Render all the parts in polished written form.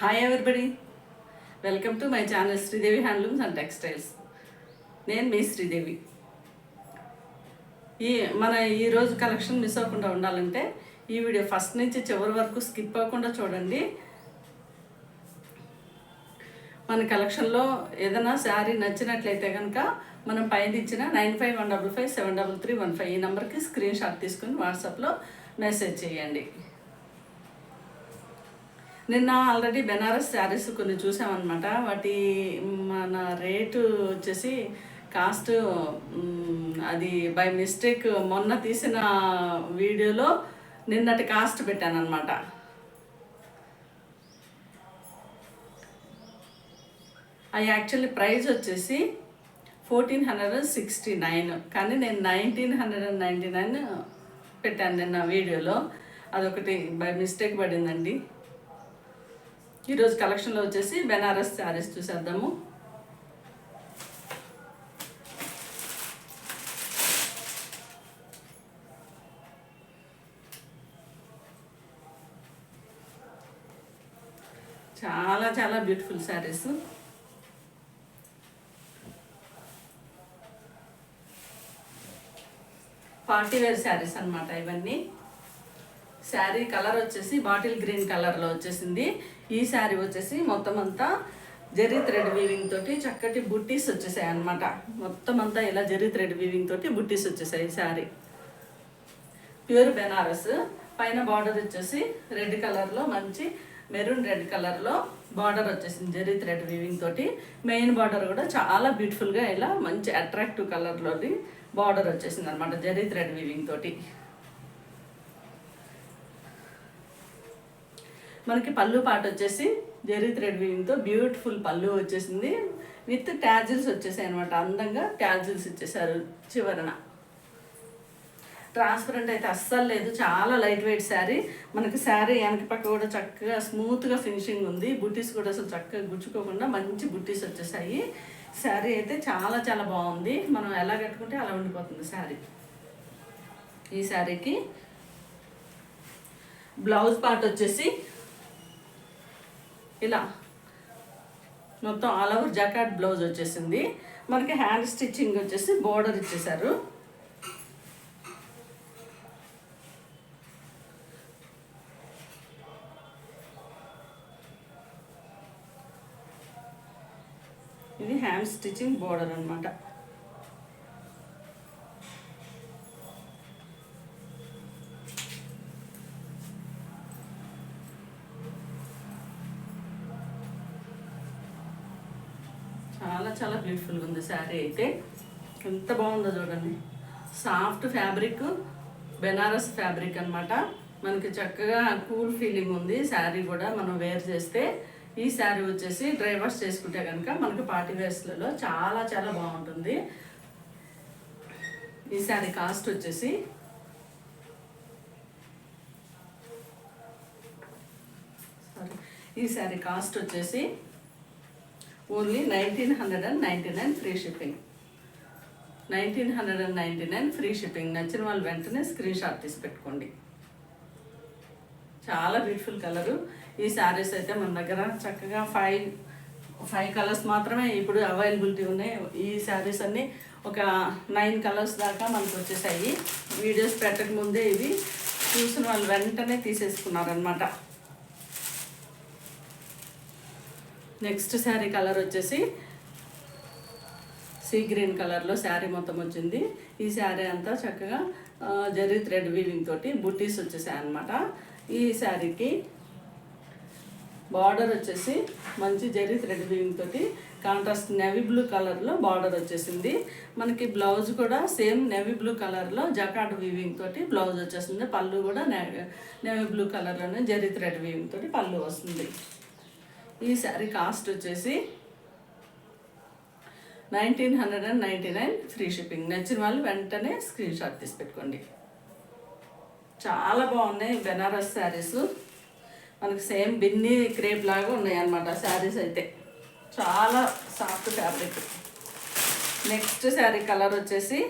Hi everybody, welcome to my channel Sridevi handlooms and textiles. నేను మీ శ్రీదేవి. మన ఈరోజు కలెక్షన్ మిస్ అవ్వకుండా ఉండాలంటే ఈ వీడియో ఫస్ట్ నుంచి చివరి వరకు స్కిప్ అవ్వకుండా చూడండి. మన కలెక్షన్లో ఏదైనా శారీ నచ్చినట్లయితే కనుక మనం పైన ఇచ్చిన 9515573315 ఈ నెంబర్కి స్క్రీన్ షాట్ తీసుకుని వాట్సాప్లో మెసేజ్ చేయండి. నిన్న ఆల్రెడీ బెనారస్ శారీస్ కొన్ని చూసామన్నమాట. వాటి మన రేటు వచ్చేసి కాస్ట్ అది బై మిస్టేక్ మొన్న తీసిన వీడియోలో నిన్నటి కాస్ట్ పెట్టాను అనమాట. అది యాక్చువల్లీ ప్రైస్ వచ్చేసి 1469, కానీ నేను 1999 పెట్టాను నిన్న వీడియోలో. అదొకటి బై మిస్టేక్ పడిందండి. ఈరోజు కలెక్షన్లో వచ్చేసి బెనారస్ శారీస్ చూసేద్దాము. చాలా చాలా beautiful saris. Party wear saris అన్నమాట ఇవన్నీ. శారీ కలర్ వచ్చేసి బాటిల్ గ్రీన్ కలర్లో వచ్చేసింది. ఈ శారీ వచ్చేసి మొత్తం అంతా జెర్రీ థ్రెడ్ వీవింగ్ తోటి చక్కటి బుట్టీస్ వచ్చేసాయి అన్నమాట. మొత్తం అంతా ఇలా జెర్రీ థ్రెడ్ వీవింగ్ తోటి బుట్టీస్ వచ్చేసాయి. ఈ శారీ ప్యూర్ బెనారస్. పైన బార్డర్ వచ్చేసి రెడ్ కలర్లో, మంచి మెరూన్ రెడ్ కలర్లో బార్డర్ వచ్చేసింది జెర్రీ థ్రెడ్ వీవింగ్ తోటి. మెయిన్ బార్డర్ కూడా చాలా బ్యూటిఫుల్గా ఇలా మంచి అట్రాక్టివ్ కలర్లోని బార్డర్ వచ్చేసింది అనమాట జెర్రీ థ్రెడ్ వీవింగ్ తోటి. మనకి పళ్ళు పాట వచ్చేసి జెర్రీ థ్రెడ్ వీవింగ్తో బ్యూటిఫుల్ పళ్ళు వచ్చేసింది. విత్ ట్యాజిల్స్ వచ్చేసాయి అనమాట. అందంగా ట్యాజిల్స్ ఇచ్చేసారు చివరన. ట్రాన్స్పరెంట్ అయితే అస్సలు లేదు, చాలా లైట్ వెయిట్ శారీ. మనకి శారీ వెనక పక్క కూడా చక్కగా స్మూత్గా ఫినిషింగ్ ఉంది. బుట్టీస్ కూడా అసలు చక్కగా గుచ్చుకోకుండా మంచి బుట్టీస్ వచ్చేసాయి. శారీ అయితే చాలా చాలా బాగుంది. మనం ఎలా కట్టుకుంటే అలా ఉండిపోతుంది శారీ. ఈ శారీకి బ్లౌజ్ పార్ట్ వచ్చేసి ఇలా మొత్తం ఆల్ ఓవర్ జాకాట్ బ్లౌజ్ వచ్చేసింది. మనకి హ్యాండ్ స్టిచ్చింగ్ వచ్చేసి బోర్డర్ ఇచ్చేసారు. ఇది హ్యాండ్ స్టిచ్చింగ్ బోర్డర్ అన్నమాట. చాలా చాలా బ్యూటిఫుల్గా ఉంది శారీ అయితే. ఎంత బాగుందో చూడండి. సాఫ్ట్ ఫ్యాబ్రిక్, బెనారస్ ఫ్యాబ్రిక్ అనమాట. మనకి చక్కగా కూల్ ఫీలింగ్ ఉంది శారీ కూడా మనం వేర్ చేస్తే. ఈ శారీ వచ్చేసి డ్రై వాష్ చేసుకుంటే కనుక మనకి పార్టీ వేర్స్లలో చాలా చాలా బాగుంటుంది. ఈ శారీ కాస్ట్ వచ్చేసి only 1999 free shipping. 1999 free shipping. నచ్చిన వాళ్ళు వెంటనే స్క్రీన్ షాట్ తీసి పెట్టుకోండి. చాలా బ్యూటిఫుల్ కలరు. ఈ శారీస్ అయితే మన దగ్గర చక్కగా ఫైవ్ కలర్స్ మాత్రమే ఇప్పుడు అవైలబిలిటీ ఉన్నాయి. ఈ శారీస్ అన్నీ ఒక 9 కలర్స్ దాకా మనకు వచ్చేసాయి. వీడియోస్ పెట్టకముందే ఇవి చూసిన వాళ్ళు వెంటనే తీసేసుకున్నారనమాట. నెక్స్ట్ శారీ కలర్ వచ్చేసి సీ గ్రీన్ కలర్లో శారీ మొత్తం వచ్చింది. ఈ శారీ అంతా చక్కగా జెర్రీ థ్రెడ్ వీవింగ్ తోటి బుట్టీస్ వచ్చేసాయి అన్నమాట. ఈ శారీకి బార్డర్ వచ్చేసి మంచి జెర్రీ థ్రెడ్ వీవింగ్ తోటి కాంట్రాస్ట్ నేవీ బ్లూ కలర్లో బార్డర్ వచ్చేసింది. మనకి బ్లౌజ్ కూడా సేమ్ నేవీ బ్లూ కలర్లో జకాట్ వీవింగ్ తోటి బ్లౌజ్ వచ్చేసింది. పళ్ళు కూడా నేవీ బ్లూ కలర్లోనే జెర్రీ థ్రెడ్ వీవింగ్ తోటి పళ్ళు వస్తుంది. ఈ శారీ కాస్ట్ వచ్చేసి 1999 ఫ్రీ షిప్పింగ్. నచ్చిన వాళ్ళు వెంటనే స్క్రీన్ షాట్ తీసి పెట్టుకోండి. చాలా బాగున్నాయి బెనారస్ శారీస్. మనకి సేమ్ బిన్నీ క్రేప్ లాగా ఉన్నాయి అన్నమాట శారీస్ అయితే. చాలా soft fabric. Next sari colour వచ్చేసి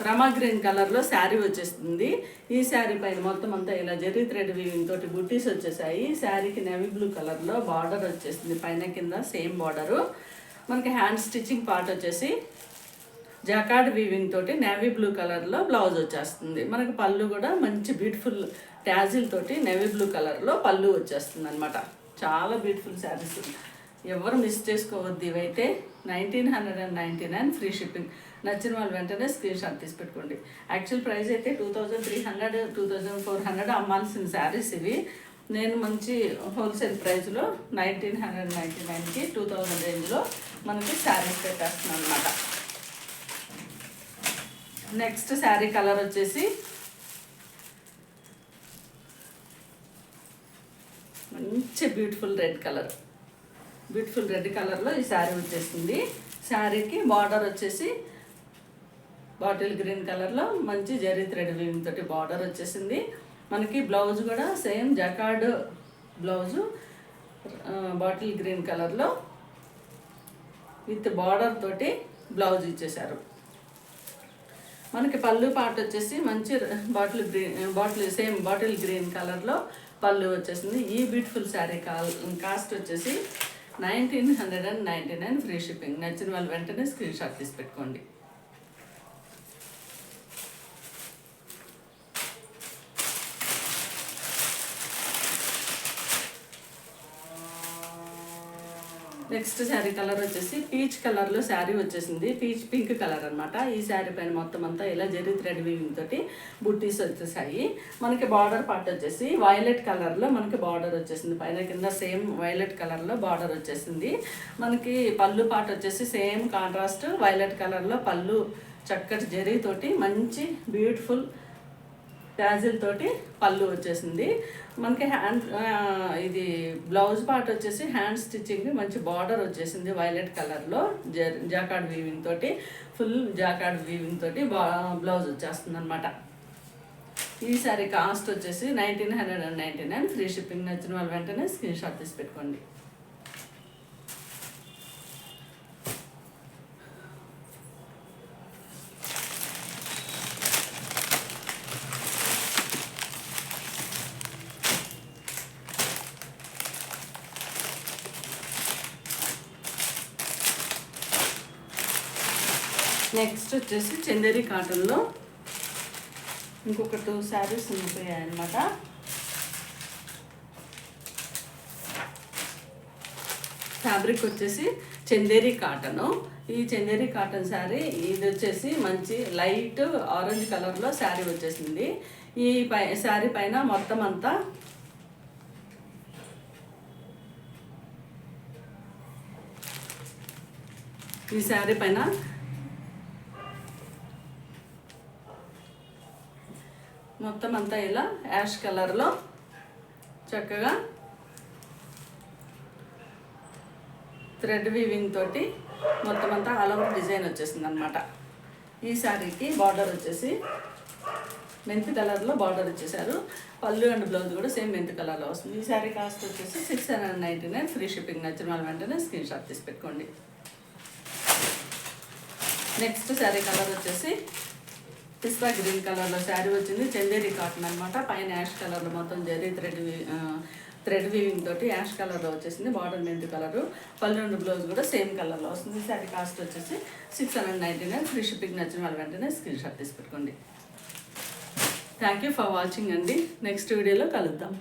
రమా గ్రీన్ కలర్లో శారీ వచ్చేస్తుంది. ఈ శారీ పైన మొత్తం అంతా ఇలా జెర్రీ థ్రెడ్ వీవింగ్ తోటి బుట్టీస్ వచ్చేసాయి. శారీకి నేవీ బ్లూ కలర్లో బార్డర్ వచ్చేస్తుంది, పైన కింద సేమ్ బార్డరు. మనకి హ్యాండ్ స్టిచ్చింగ్ పార్ట్ వచ్చేసి జాకార్డ్ వీవింగ్ తోటి నేవీ బ్లూ కలర్లో బ్లౌజ్ వచ్చేస్తుంది. మనకి పళ్ళు కూడా మంచి బ్యూటిఫుల్ ట్యాజిల్ తోటి నేవీ బ్లూ కలర్లో పళ్ళు వచ్చేస్తుంది అనమాట. చాలా బ్యూటిఫుల్ శారీస్, ఎవరు మిస్ చేసుకోవద్దు. ఇవైతే 1999 ఫ్రీ షిప్పింగ్. నచ్చిన వాళ్ళు వెంటనే స్క్రీన్ షాట్ తీసి పెట్టుకోండి. యాక్చువల్ ప్రైస్ అయితే 2300 2400 అమ్మాల్సిన శారీస్ ఇవి. నేను మంచి హోల్సేల్ ప్రైస్లో 1999కి 2000 రేంజ్లో మనకి శారీస్ పెట్టేస్తున్నాను అనమాట. నెక్స్ట్ శారీ కలర్ వచ్చేసి మంచి బ్యూటిఫుల్ రెడ్ కలర్లో ఈ శారీ వచ్చేసింది. శారీకి బార్డర్ వచ్చేసి బాటిల్ గ్రీన్ కలర్లో మంచి జెర్రీ థ్రెడ్ వీవింగ్ తోటి బార్డర్ వచ్చేసింది. మనకి బ్లౌజ్ కూడా same jacquard blouse bottle green కలర్లో విత్ బార్డర్ తోటి బ్లౌజ్ ఇచ్చేశారు. మనకి పళ్ళు పార్ట్ వచ్చేసి మంచి బాటిల్ గ్రీన్ కలర్లో పళ్ళు వచ్చేసింది. ఈ బ్యూటిఫుల్ శారీ కాస్ట్ వచ్చేసి 1999 ఫ్రీ షిప్పింగ్. నచ్చిన వాళ్ళు వెంటనే స్క్రీన్ షాట్ తీసి పెట్టుకోండి. నెక్స్ట్ శారీ కలర్ వచ్చేసి పీచ్ కలర్లో శారీ వచ్చేసింది. పీచ్ పింక్ కలర్ అనమాట. ఈ శారీ పైన మొత్తం అంతా ఇలా జెర్రీ థ్రెడ్ వీవింగ్ తోటి బుట్టీస్ వచ్చేసాయి. మనకి బార్డర్ పార్ట్ వచ్చేసి వైలెట్ కలర్లో మనకి బార్డర్ వచ్చేసింది, పైన కింద సేమ్ వైలెట్ కలర్లో బార్డర్ వచ్చేసింది. మనకి పళ్ళు పార్ట్ వచ్చేసి సేమ్ కాంట్రాస్ట్ వైలెట్ కలర్లో పళ్ళు చక్కటి జెర్రీ తోటి మంచి బ్యూటిఫుల్ ట్యాజిల్ తోటి పళ్ళు వచ్చేసింది. మనకి ఇది బ్లౌజ్ పార్ట్ వచ్చేసి హ్యాండ్ స్టిచ్చింగ్ మంచి బార్డర్ వచ్చేసింది వైలెట్ కలర్లో జాకార్డ్ వీవింగ్ తోటి, ఫుల్ జాకార్డ్ వీవింగ్ తోటి బ్లౌజ్ వచ్చేస్తుంది అనమాట. ఈ సారీ కాస్ట్ వచ్చేసి 1999 ఫ్రీ షిప్పింగ్. నచ్చిన వాళ్ళు వెంటనే స్క్రీన్ షాట్ తీసి పెట్టుకోండి. నెక్స్ట్ వచ్చేసి చందేరి కాటన్లో ఇంకొక 2 శారీస్ ఉండిపోయాయి అన్నమాట. ఫ్యాబ్రిక్ వచ్చేసి చందేరి కాటను. ఈ చందేరి కాటన్ శారీ ఇది వచ్చేసి మంచి లైట్ ఆరెంజ్ కలర్లో శారీ వచ్చేసింది. ఈ శారీ పైన మొత్తం అంతా ఈ శారీ పైన మొత్తం అంతా ఇలా యాష్ కలర్లో చక్కగా థ్రెడ్ వీవింగ్ తోటి మొత్తం అంతా ఆల్ ఓవర్ డిజైన్ వచ్చేసింది అనమాట. ఈ శారీకి బార్డర్ వచ్చేసి మెంత్ కలర్లో బార్డర్ ఇచ్చేసారు. పళ్ళు అండ్ బ్లౌజ్ కూడా సేమ్ మెంత్ కలర్లో వస్తుంది. ఈ శారీ కాస్ట్ వచ్చేసి 699 ఫ్రీ షిప్పింగ్. నచ్చిన వాళ్ళు వెంటనే స్క్రీన్ షాట్ తీసి పెట్టుకోండి. నెక్స్ట్ శారీ కలర్ వచ్చేసి పిస్తా గ్రీన్ కలర్లో శారీ వచ్చింది. చందేరి కాటన్ అనమాట. పైన యాష్ కలర్లో మొత్తం జెర్రీ థ్రెడ్ వీవింగ్ తోటి యాష్ కలర్లో వచ్చేసింది. బార్డర్ మెంత్ కలరు, పళ్ళు అండ్ బ్లౌజ్ కూడా సేమ్ కలర్లో వస్తుంది. శారీ కాస్ట్ వచ్చేసి 699 ఫ్రీ షిప్పింగ్. నచ్చిన వాళ్ళు వెంటనే స్క్రీన్ షాట్ తీసి పెట్టుకోండి. థ్యాంక్ యూ ఫర్ వాచింగ్ అండి. నెక్స్ట్ వీడియోలో కలుద్దాం.